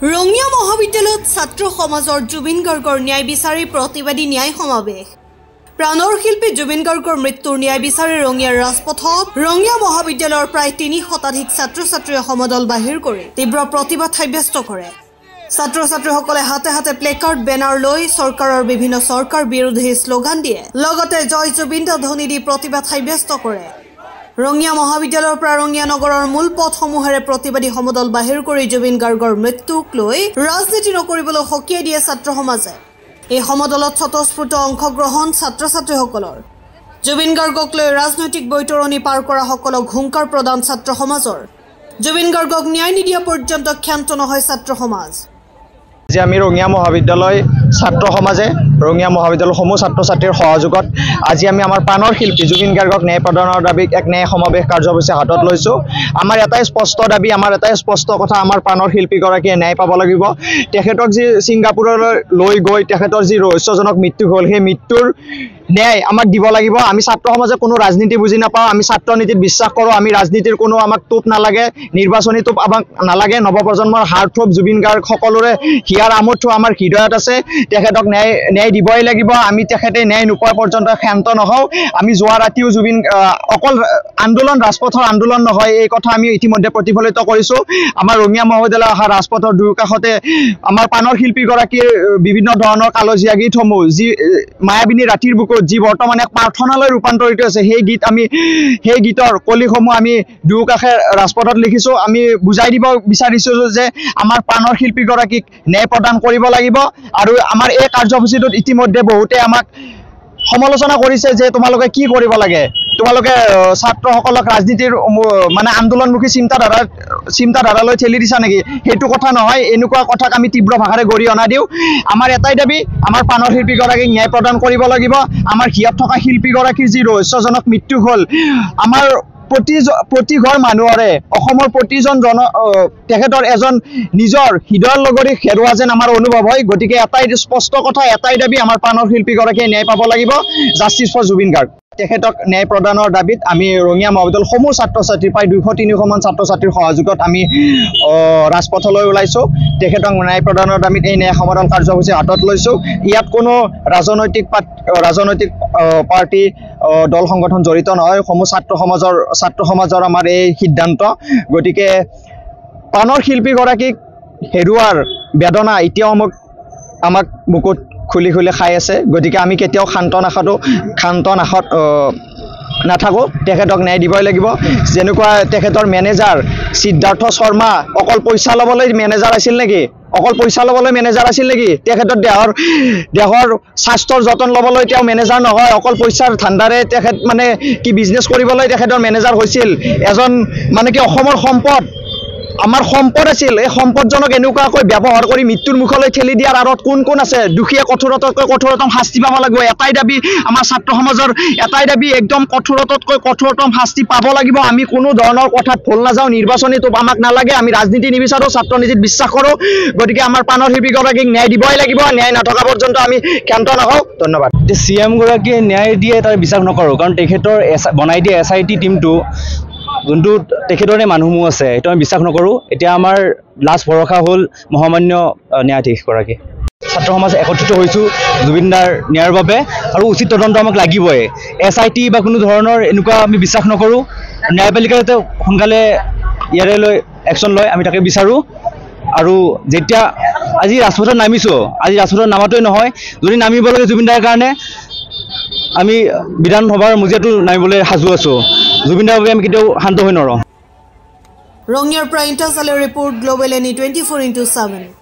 ৰঙিয়া মহাবিদ্যালয়ত ছাত্ৰ সমাজৰ জুবিন গাৰ্গৰ ন্যায় বিচাৰি প্ৰতিবাদী ন্যায় সমাৱেশ প্ৰাণৰ শিল্পী জুবিন গাৰ্গৰ মৃত্যুৰ ন্যায় বিচাৰি ৰঙিয়াৰ ৰাজপথত ৰঙিয়া মহাবিদ্যালয়ৰ প্ৰায় ৩০ শতাধিক ছাত্ৰ-ছাত্ৰীয়ে সমদল বাহিৰ কৰি তীব্ৰ প্ৰতিবাদ সাব্যস্ত কৰে ছাত্ৰ-ছাত্ৰীসকলে হাতে হাতে প্লেকাৰ্ড বেনাৰ লৈ চৰকাৰৰ বিভিন্ন চৰকাৰ বিৰোধী শ্লোগান দিয়ে লগতে জয় জুবিন ধ্বনি দি প্ৰতিবাদ সাব্যস্ত কৰে ৰঙিয়া মহাবিদ্যালয়ৰ পৰা ৰঙিয়া নগৰৰ মূল পথসমূহেৰে প্ৰতিবাদী সমদল বাহিৰ কৰি জুবিন গাৰ্গৰ মৃত্যুক লৈ ৰাজনীতি নকৰিবলৈ সকীয়াই দিয়ে ছাত্ৰ সমাজে এই সমদলত স্বতঃস্ফূৰ্ত অংশগ্ৰহণ ছাত্ৰ-ছাত্ৰীসকলৰ জুবিন গাৰ্গক লৈ ৰাজনৈতিক বৈতৰণি পাৰ কৰা সকলক হুংকাৰ প্ৰদান ছাত্ৰ সমাজৰ জুবিন গাৰ্গক ন্যায় নিদিয়া পৰ্যন্ত ক্ষান্ত নহয় ছাত্ৰ সমাজ আজি আমি ৰঙিয়া মহাবিদ্যালয় ছাত্ৰ সমাজে ৰঙিয়া মহাবিদ্যালয়ৰ সমূহ ছাত্ৰ-ছাত্ৰীৰ সহযোগত আজি আমি আমাৰ প্ৰাণৰ শিল্পী জুবিন গাৰ্গক ন্যায় প্ৰদানৰ দাবীত এক ন্যায় সমাৱেশ কাৰ্যসূচী হাতত লৈছোঁ আমাৰ এটাই স্পষ্ট দাবী আমাৰ এটাই স্পষ্ট কথা আমাৰ প্ৰাণৰ শিল্পীগৰাকীয়ে ন্যায় পাব লাগিব তেখেতক যি ছিংগাপুৰলৈ লৈ গৈ তেখেতৰ যি ৰহস্যজনক মৃত্যু হ'ল সেই মৃত্যুৰ ন্যায় আমাক দিব লাগিব আমি ছাত্ৰ সমাজে কোনো ৰাজনীতি বুজি নাপাওঁ আমি ছাত্ৰ নীতিত বিশ্বাস কৰোঁ আমি ৰাজনীতিৰ কোনো আমাক টোপ নালাগে নিৰ্বাচনী টোপ আমাক নালাগে নৱপ্ৰজন্মৰ হাৰ্টথ্ৰব জুবিন গাৰ্গ সকলোৰে হিয়াৰ আমঠু আমাৰ হৃদয়ত আছে তেখেতক ন্যায় দিবই লাগিব আমি তেখেতে ন্যায় নোপোৱা পৰ্যন্ত ক্ষান্ত নহওঁ আমি যোৱা ৰাতিও জুবিন অকল আন্দোলন ৰাজপথৰ আন্দোলন নহয় এই কথা আমি ইতিমধ্যে প্ৰতিফলিত কৰিছোঁ আমাৰ ৰঙিয়া মহাবিদ্যালয় অহা ৰাজপথৰ দুয়োকাষতে আমাৰ প্ৰাণৰ শিল্পীগৰাকীৰ বিভিন্ন ধৰণৰ কালজীয়া গীতসমূহ যি মায়াবিনী ৰাতিৰ বুকুত যি বৰ্তমানে প্ৰাৰ্থনালৈ ৰূপান্তৰিত হৈছে সেই গীতৰ কলিসমূহ আমি দুয়োকাষে ৰাজপথত লিখিছোঁ আমি বুজাই দিব বিচাৰিছোঁ যে আমাৰ প্ৰাণৰ শিল্পীগৰাকীক ন্যায় প্ৰদান কৰিব লাগিব আৰু আমাৰ এই কাৰ্যসূচীটোত ইতিমধ্যে বহুতে আমাক সমালোচনা কৰিছে যে তোমালোকে কি কৰিব লাগে তোমালোকে ছাত্ৰসকলক ৰাজনীতিৰ মানে আন্দোলনমুখী চিন্তাধাৰালৈ ঠেলি দিছা নেকি সেইটো কথা নহয় এনেকুৱা কথাক আমি তীব্ৰ ভাষাৰে গৰিহণা দিওঁ আমাৰ এটাই দাবী আমাৰ প্ৰাণৰ শিল্পীগৰাকীক ন্যায় প্ৰদান কৰিব লাগিব আমাৰ হিয়াত থকা শিল্পীগৰাকীৰ যি ৰহস্যজনক মৃত্যু হ'ল আমাৰ প্ৰতি ঘৰ মানুহৰে অসমৰ প্ৰতিজন তেখেতৰ এজন নিজৰ হৃদয়ৰ লগতে হেৰুৱা যেন আমাৰ অনুভৱ হয় গতিকে এটাই স্পষ্ট কথা এটাই দাবী আমাৰ প্ৰাণৰ শিল্পীগৰাকীয়ে ন্যায় পাব লাগিব জাষ্টিছ ফৰ জুবিন গাৰ্গ তেখেতক ন্যায় প্ৰদানৰ দাবীত আমি ৰঙিয়া মহাবিদ্যালয়ৰ সমূহ ছাত্ৰ-ছাত্ৰী প্ৰায় 200-300 মান ছাত্ৰ-ছাত্ৰীৰ সহযোগত আমি ৰাজপথলৈ ওলাইছোঁ তেখেতক ন্যায় প্ৰদানৰ দাবীত এই ন্যায় সমাধান কাৰ্যসূচী হাতত লৈছোঁ ইয়াত কোনো ৰাজনৈতিক পাৰ্টি দল সংগঠন জড়িত নহয় সমূহ ছাত্ৰ সমাজৰ আমাৰ এই সিদ্ধান্ত গতিকে প্ৰাণৰ শিল্পীগৰাকীক হেৰুৱাৰ বেদনা এতিয়াও আমাক বুকুত খুলি খাই আছে গতিকে আমি কেতিয়াও ক্ষান্ত নাথাকোঁ তেখেতক ন্যায় দিবই লাগিব যেনেকুৱা তেখেতৰ মেনেজাৰ সিদ্ধাৰ্থ শৰ্মা অকল পইচা ল'বলৈ মেনেজাৰ আছিল নেকি তেখেতৰ দেহৰ স্বাস্থ্যৰ যতন ল'বলৈ তেওঁ মেনেজাৰ নহয় অকল পইচাৰ ধান্দাৰে তেখেত মানে কি বিজনেছ কৰিবলৈ তেখেতৰ মেনেজাৰ হৈছিল এজন মানে কি অসমৰ সম্পদ আমাৰ সম্পদ আছিল এই সম্পদজনক এনেকুৱাকৈ ব্যৱহাৰ কৰি মৃত্যুৰ মুখলৈ ঠেলি দিয়াৰ আঁৰত কোন আছে দুখীয়া কঠোৰতকৈ কঠোৰতম শাস্তি পাব লাগিব এটাই দাবী আমাৰ ছাত্ৰ সমাজৰ এটাই দাবী একদম কঠোৰতকৈ কঠোৰতম শাস্তি পাব লাগিব আমি কোনো ধৰণৰ কথাত ভুল নাযাওঁ নিৰ্বাচনীটো আমাক নালাগে আমি ৰাজনীতি নিবিচাৰোঁ ছাত্ৰ নীতিত বিশ্বাস কৰোঁ গতিকে আমাৰ প্ৰাণৰ শিল্পীগৰাকীক ন্যায় দিবই লাগিব ন্যায় নথকা পৰ্যন্ত আমি ক্ষান্ত নহওঁ ধন্যবাদ CM গৰাকীয়ে ন্যায় দিয়ে তাৰ বিশ্বাস নকৰোঁ কাৰণ তেখেতৰ বনাই দিয়া SIT টিমটো যোনটো তেখেতৰে মানুহসমূহ আছে সেইটো আমি বিশ্বাস নকৰোঁ এতিয়া আমাৰ লাষ্ট ভৰসা হ'ল মহামান্য ন্যায়াধীশগৰাকী ছাত্ৰ সমাজ একত্ৰিত হৈছোঁ জুবিনদাৰ ন্যায়ৰ বাবে আৰু উচিত তদন্ত আমাক লাগিবই SIT বা কোনো ধৰণৰ এনেকুৱা আমি বিশ্বাস নকৰোঁ ন্যায়পালিকাই সোনকালে ইয়াৰে লৈ একশ্যন লয় আমি তাকে বিচাৰোঁ আৰু যেতিয়া আজি ৰাজপথত নামিছোঁ আজি ৰাজপথত নামাটোৱেই নহয় যদি নামিব লাগে জুবিনদাৰ কাৰণে আমি বিধানসভাৰ মজিয়াটো নামিবলৈ সাজু আছোঁ জুবিনদাৰ বাবে আমি কেতিয়াও শান্ত হৈ নৰওঁ ৰঙিয়াৰ পৰা ইণ্টাৰনেশ্যনেল ৰিপৰ্ট গ্লোবেল NE 24/7